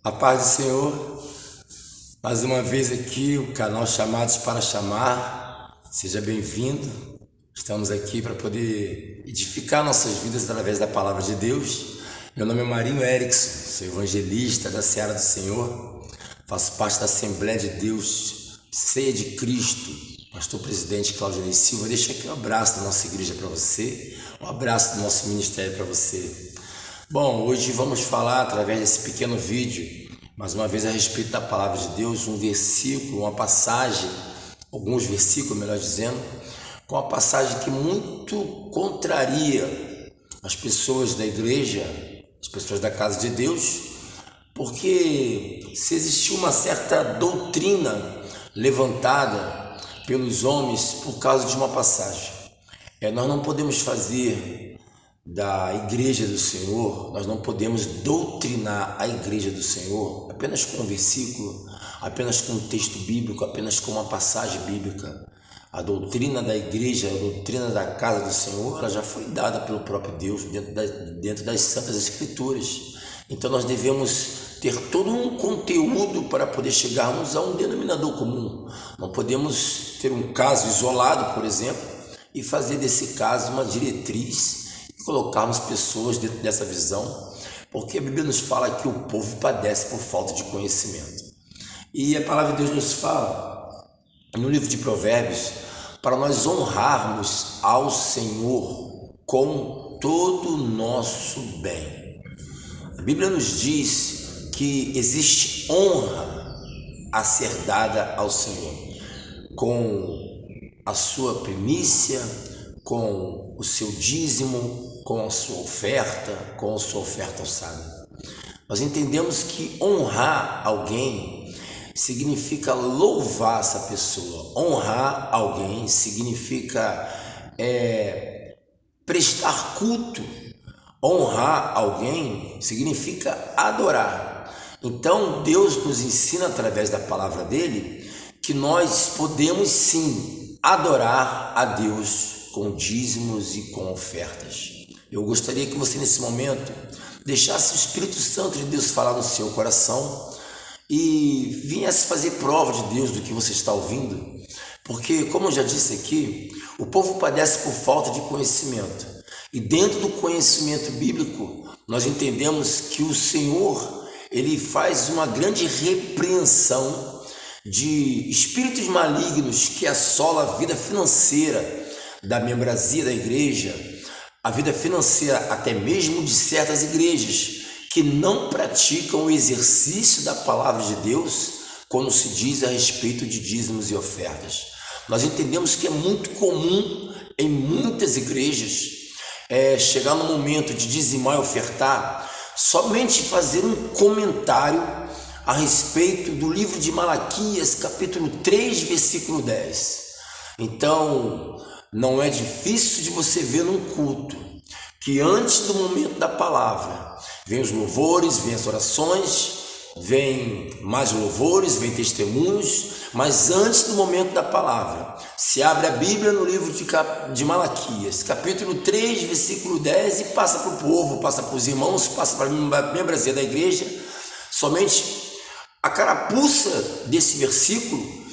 A paz do Senhor, mais uma vez aqui, o canal Chamados para Chamar. Seja bem-vindo. Estamos aqui para poder edificar nossas vidas através da palavra de Deus. Meu nome é Marinho Erickson, sou evangelista da Seara do Senhor, faço parte da Assembleia de Deus, Ceia de Cristo, pastor presidente Claudio Silva. Deixa aqui um abraço da nossa igreja para você, um abraço do nosso ministério para você. Bom, hoje vamos falar através desse pequeno vídeo, mais uma vez a respeito da palavra de Deus, um versículo, uma passagem, alguns versículos, melhor dizendo, com uma passagem que muito contraria as pessoas da igreja, as pessoas da casa de Deus, porque se existia uma certa doutrina levantada pelos homens por causa de uma passagem, nós não podemos fazer da igreja do Senhor, nós não podemos doutrinar a igreja do Senhor apenas com um versículo, apenas com um texto bíblico, apenas com uma passagem bíblica. A doutrina da igreja, a doutrina da casa do Senhor, ela já foi dada pelo próprio Deus dentro das Santas Escrituras. Então nós devemos ter todo um conteúdo para poder chegarmos a um denominador comum. Não podemos ter um caso isolado, por exemplo, e fazer desse caso uma diretriz, colocarmos pessoas dentro dessa visão, porque a Bíblia nos fala que o povo padece por falta de conhecimento. E a palavra de Deus nos fala, no livro de Provérbios, para nós honrarmos ao Senhor com todo o nosso bem. A Bíblia nos diz que existe honra a ser dada ao Senhor, com a sua primícia, com o seu dízimo, com a sua oferta alçada. Nós entendemos que honrar alguém significa louvar essa pessoa. Honrar alguém significa prestar culto. Honrar alguém significa adorar. Então Deus nos ensina através da palavra dele que nós podemos sim adorar a Deus com dízimos e com ofertas. Eu gostaria que você nesse momento deixasse o Espírito Santo de Deus falar no seu coração e viesse fazer prova de Deus do que você está ouvindo, porque, como eu já disse aqui, o povo padece por falta de conhecimento, e dentro do conhecimento bíblico nós entendemos que o Senhor, ele faz uma grande repreensão de espíritos malignos que assolam a vida financeira da membresia da igreja, a vida financeira até mesmo de certas igrejas que não praticam o exercício da palavra de Deus quando se diz a respeito de dízimos e ofertas. Nós entendemos que é muito comum em muitas igrejas chegar no momento de dizimar e ofertar, somente fazer um comentário a respeito do livro de Malaquias, capítulo 3, versículo 10. Então, não é difícil de você ver num culto que antes do momento da palavra vem os louvores, vem as orações, vem mais louvores, vem testemunhos, mas antes do momento da palavra se abre a Bíblia no livro de Malaquias, capítulo 3, versículo 10, e passa para o povo, passa para os irmãos, passa para a membresia da igreja, somente a carapuça desse versículo,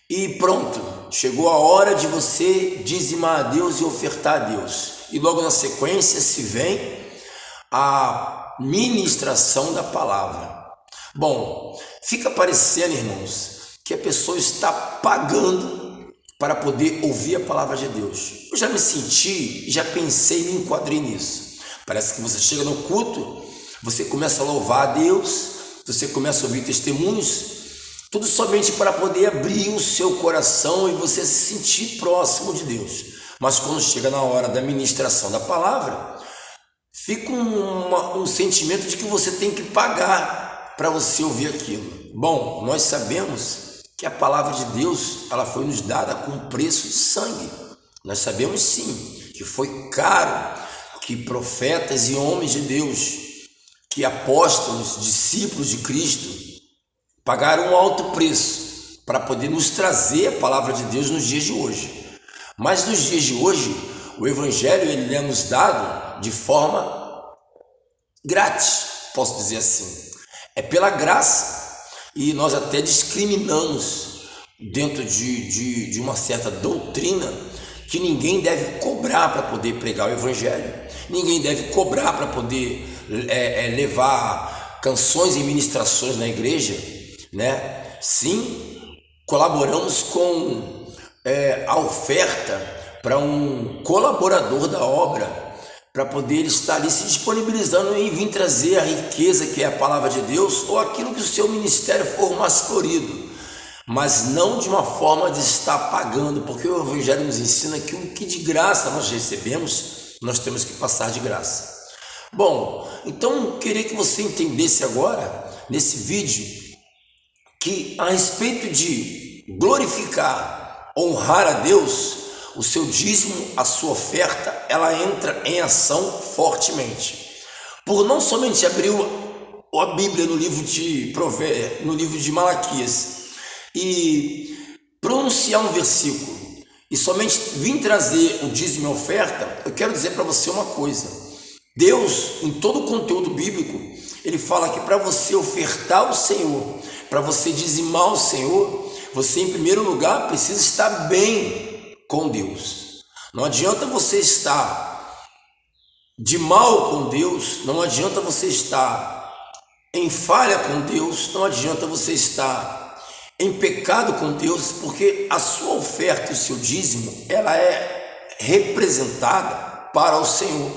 e pronto, chegou a hora de você dizimar a Deus e ofertar a Deus. E logo na sequência se vem a ministração da palavra. Bom, fica parecendo, irmãos, que a pessoa está pagando para poder ouvir a palavra de Deus. Eu já me senti, já pensei, me enquadrei nisso. Parece que você chega no culto, você começa a louvar a Deus, você começa a ouvir testemunhos, tudo somente para poder abrir o seu coração e você se sentir próximo de Deus. Mas quando chega na hora da ministração da palavra, fica um sentimento de que você tem que pagar para você ouvir aquilo. Bom, nós sabemos que a palavra de Deus, ela foi nos dada com preço de sangue. Nós sabemos sim que foi caro, que profetas e homens de Deus, que apóstolos, discípulos de Cristo, pagaram um alto preço para poder nos trazer a palavra de Deus nos dias de hoje. Mas nos dias de hoje, o Evangelho ele é nos dado de forma grátis, posso dizer assim. é pela graça, e nós até discriminamos dentro de uma certa doutrina que ninguém deve cobrar para poder pregar o evangelho, ninguém deve cobrar para poder levar canções e ministrações na igreja, né? Sim, colaboramos com a oferta para um colaborador da obra, para poder estar ali se disponibilizando e vir trazer a riqueza que é a palavra de Deus, ou aquilo que o seu ministério for mais florido, mas não de uma forma de estar pagando, porque o evangelho nos ensina que o que de graça nós recebemos, nós temos que passar de graça. Bom, então eu queria que você entendesse agora, nesse vídeo, que a respeito de glorificar, honrar a Deus, o seu dízimo, a sua oferta, ela entra em ação fortemente. Por não somente abrir a Bíblia no livro de Provérbios, no livro de Malaquias, e pronunciar um versículo, e somente vir trazer o dízimo e a oferta, eu quero dizer para você uma coisa. Deus, em todo o conteúdo bíblico, ele fala que para você ofertar ao Senhor, para você dizimar o Senhor, você em primeiro lugar precisa estar bem com Deus. Não adianta você estar de mal com Deus, não adianta você estar em falha com Deus, não adianta você estar em pecado com Deus, porque a sua oferta e o seu dízimo, ela é representada para o Senhor.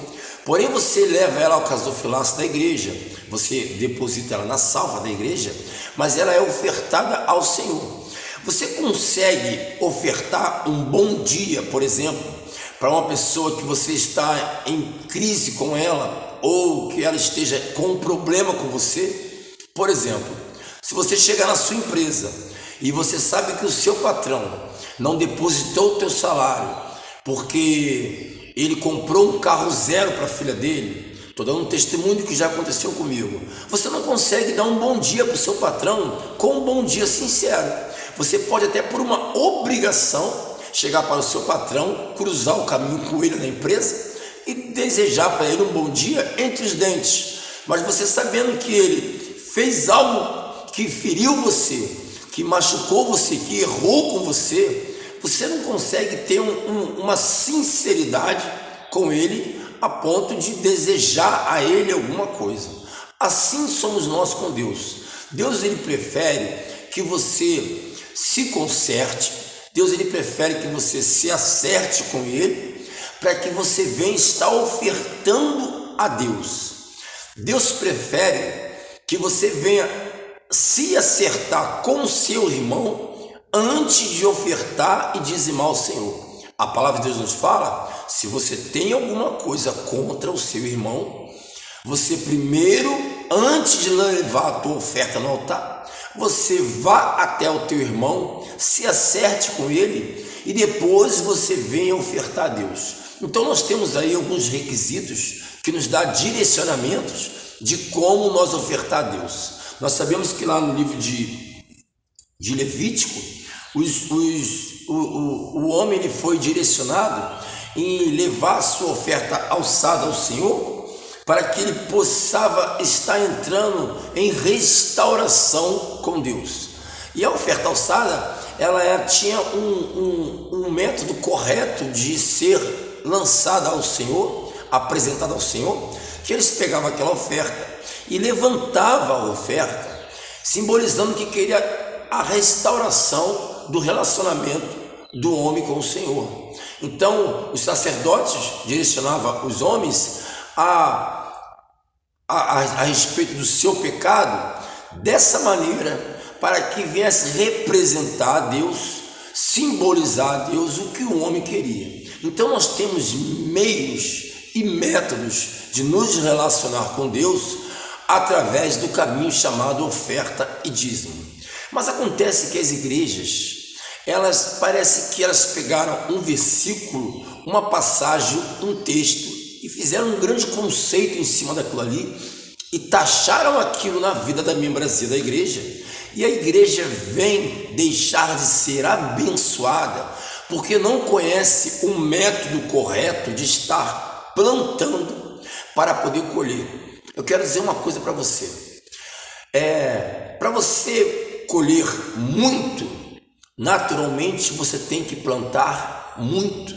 Porém, você leva ela ao gasofilaço da igreja, você deposita ela na salva da igreja, mas ela é ofertada ao Senhor. Você consegue ofertar um bom dia, por exemplo, para uma pessoa que você está em crise com ela, ou que ela esteja com um problema com você? Por exemplo, se você chegar na sua empresa e você sabe que o seu patrão não depositou o teu salário porque ele comprou um carro zero para a filha dele, estou dando um testemunho que já aconteceu comigo, você não consegue dar um bom dia para o seu patrão com um bom dia sincero. Você pode até por uma obrigação chegar para o seu patrão, cruzar o caminho com ele na empresa e desejar para ele um bom dia entre os dentes, mas você sabendo que ele fez algo que feriu você, que machucou você, que errou com você, você não consegue ter uma sinceridade com ele a ponto de desejar a ele alguma coisa. Assim somos nós com Deus. Deus, ele prefere que você se conserte, Deus, ele prefere que você se acerte com ele, para que você venha estar ofertando a Deus. Deus prefere que você venha se acertar com o seu irmão antes de ofertar e dizimar ao Senhor. A palavra de Deus nos fala, se você tem alguma coisa contra o seu irmão, você primeiro, antes de levar a tua oferta no altar, você vá até o teu irmão, se acerte com ele e depois você venha ofertar a Deus. Então nós temos aí alguns requisitos que nos dá direcionamentos de como nós ofertar a Deus. Nós sabemos que lá no livro de Levítico, o homem ele foi direcionado em levar a sua oferta alçada ao Senhor, para que ele possa estar entrando em restauração com Deus. E a oferta alçada, ela tinha um método correto de ser lançada ao Senhor, apresentada ao Senhor, que eles pegavam aquela oferta e levantavam a oferta, simbolizando que queria a restauração do relacionamento do homem com o Senhor. Então, os sacerdotes direcionavam os homens a respeito do seu pecado dessa maneira, para que viesse representar a Deus, simbolizar a Deus o que o homem queria. Então nós temos meios e métodos de nos relacionar com Deus através do caminho chamado oferta e dízimo. Mas acontece que as igrejas, parece que elas pegaram um versículo, uma passagem, um texto e fizeram um grande conceito em cima daquilo ali e taxaram aquilo na vida da membresia da igreja, e a igreja vem deixar de ser abençoada porque não conhece o método correto de estar plantando para poder colher. Eu quero dizer uma coisa para você: Para você colher muito, naturalmente você tem que plantar muito.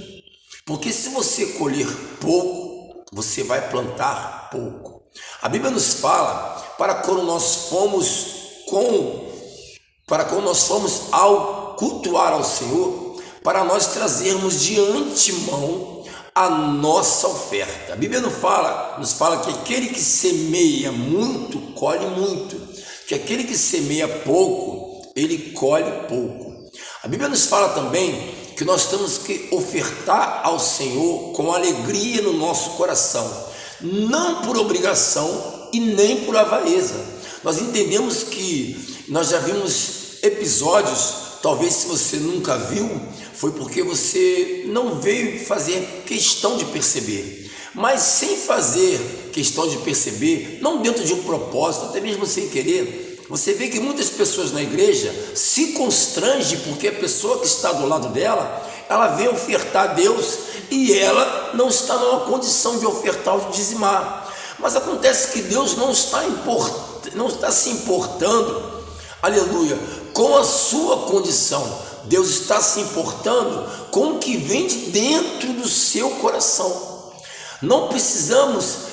Porque se você colher pouco, você vai plantar pouco. A Bíblia nos fala para quando nós fomos ao cultuar ao Senhor, para nós trazermos de antemão a nossa oferta. A Bíblia nos fala que aquele que semeia muito, colhe muito, que aquele que semeia pouco, ele colhe pouco. A Bíblia nos fala também que nós temos que ofertar ao Senhor com alegria no nosso coração, não por obrigação e nem por avareza. Nós entendemos que nós já vimos episódios, talvez se você nunca viu, foi porque você não veio fazer questão de perceber. Mas sem fazer questão de perceber, não dentro de um propósito, até mesmo sem querer, você vê que muitas pessoas na igreja se constrangem porque a pessoa que está do lado dela, ela vem ofertar a Deus e ela não está numa condição de ofertar ou de dizimar. Mas acontece que Deus não está se importando, aleluia, com a sua condição. Deus está se importando com o que vem de dentro do seu coração. Não precisamos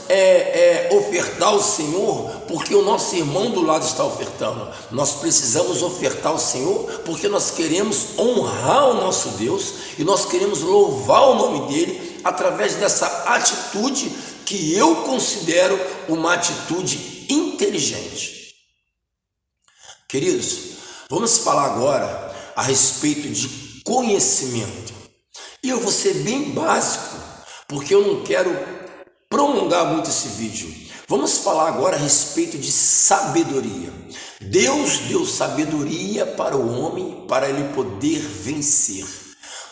ofertar ao Senhor porque o nosso irmão do lado está ofertando. Nós precisamos ofertar ao Senhor porque nós queremos honrar o nosso Deus e nós queremos louvar o nome dele através dessa atitude que eu considero uma atitude inteligente. Queridos, vamos falar agora a respeito de conhecimento. E eu vou ser bem básico, porque eu não quero prolongar muito esse vídeo. Vamos falar agora a respeito de sabedoria. Deus deu sabedoria para o homem, para ele poder vencer.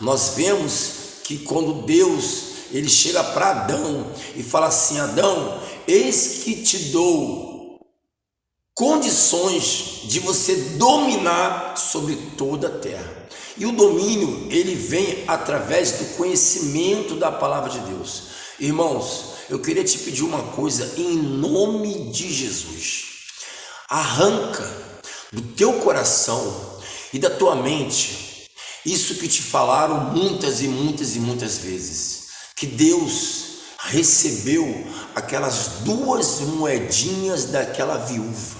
Nós vemos que quando Deus ele chega para Adão e fala assim: Adão, eis que te dou condições de você dominar sobre toda a terra. E o domínio, ele vem através do conhecimento da palavra de Deus. Irmãos, eu queria te pedir uma coisa em nome de Jesus. Arranca do teu coração e da tua mente isso que te falaram muitas e muitas e muitas vezes, que Deus recebeu aquelas 2 moedinhas daquela viúva,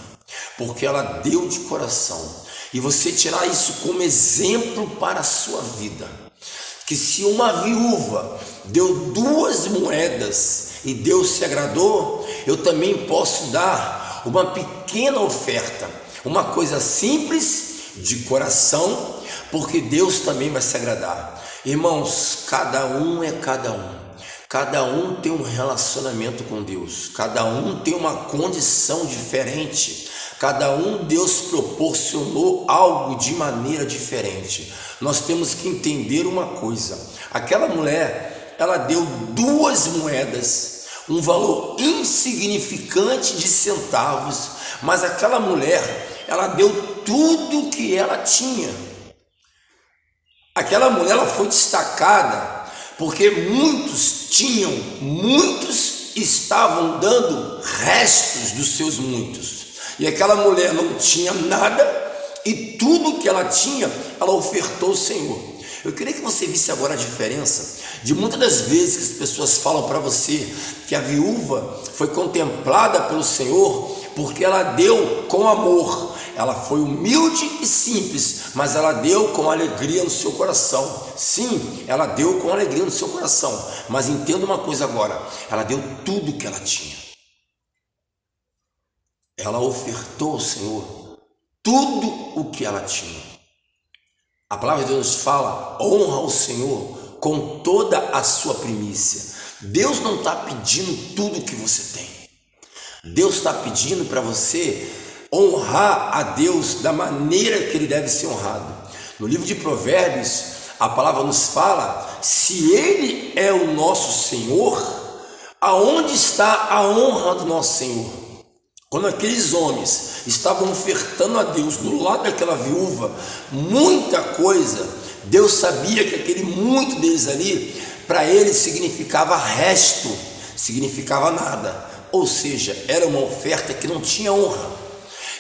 porque ela deu de coração. E você tirar isso como exemplo para a sua vida, que se uma viúva deu 2 moedas e Deus se agradou, eu também posso dar uma pequena oferta, uma coisa simples de coração, porque Deus também vai se agradar. Irmãos, cada um é cada um. Cada um tem um relacionamento com Deus, cada um tem uma condição diferente, cada um Deus proporcionou algo de maneira diferente. Nós temos que entender uma coisa: aquela mulher, ela deu 2 moedas, um valor insignificante de centavos, mas aquela mulher, ela deu tudo que ela tinha. Aquela mulher, ela foi destacada porque muitos estavam dando restos dos seus muitos, e aquela mulher não tinha nada, e tudo que ela tinha, ela ofertou ao Senhor. Eu queria que você visse agora a diferença de muitas das vezes que as pessoas falam para você que a viúva foi contemplada pelo Senhor porque ela deu com amor. Ela foi humilde e simples, mas ela deu com alegria no seu coração. Sim, ela deu com alegria no seu coração, mas entenda uma coisa agora: ela deu tudo que ela tinha. Ela ofertou ao Senhor tudo o que ela tinha. A palavra de Deus nos fala: honra o Senhor com toda a sua primícia. Deus não está pedindo tudo que você tem. Deus está pedindo para você honrar a Deus da maneira que ele deve ser honrado. No livro de Provérbios, a palavra nos fala: se ele é o nosso Senhor, aonde está a honra do nosso Senhor? Quando aqueles homens estavam ofertando a Deus do lado daquela viúva muita coisa, Deus sabia que aquele muito deles ali, para ele significava resto, significava nada. Ou seja, era uma oferta que não tinha honra.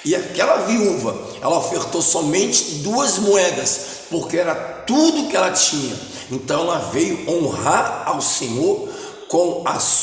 E aquela viúva, ela ofertou somente 2 moedas, porque era tudo que ela tinha. Então ela veio honrar ao Senhor com a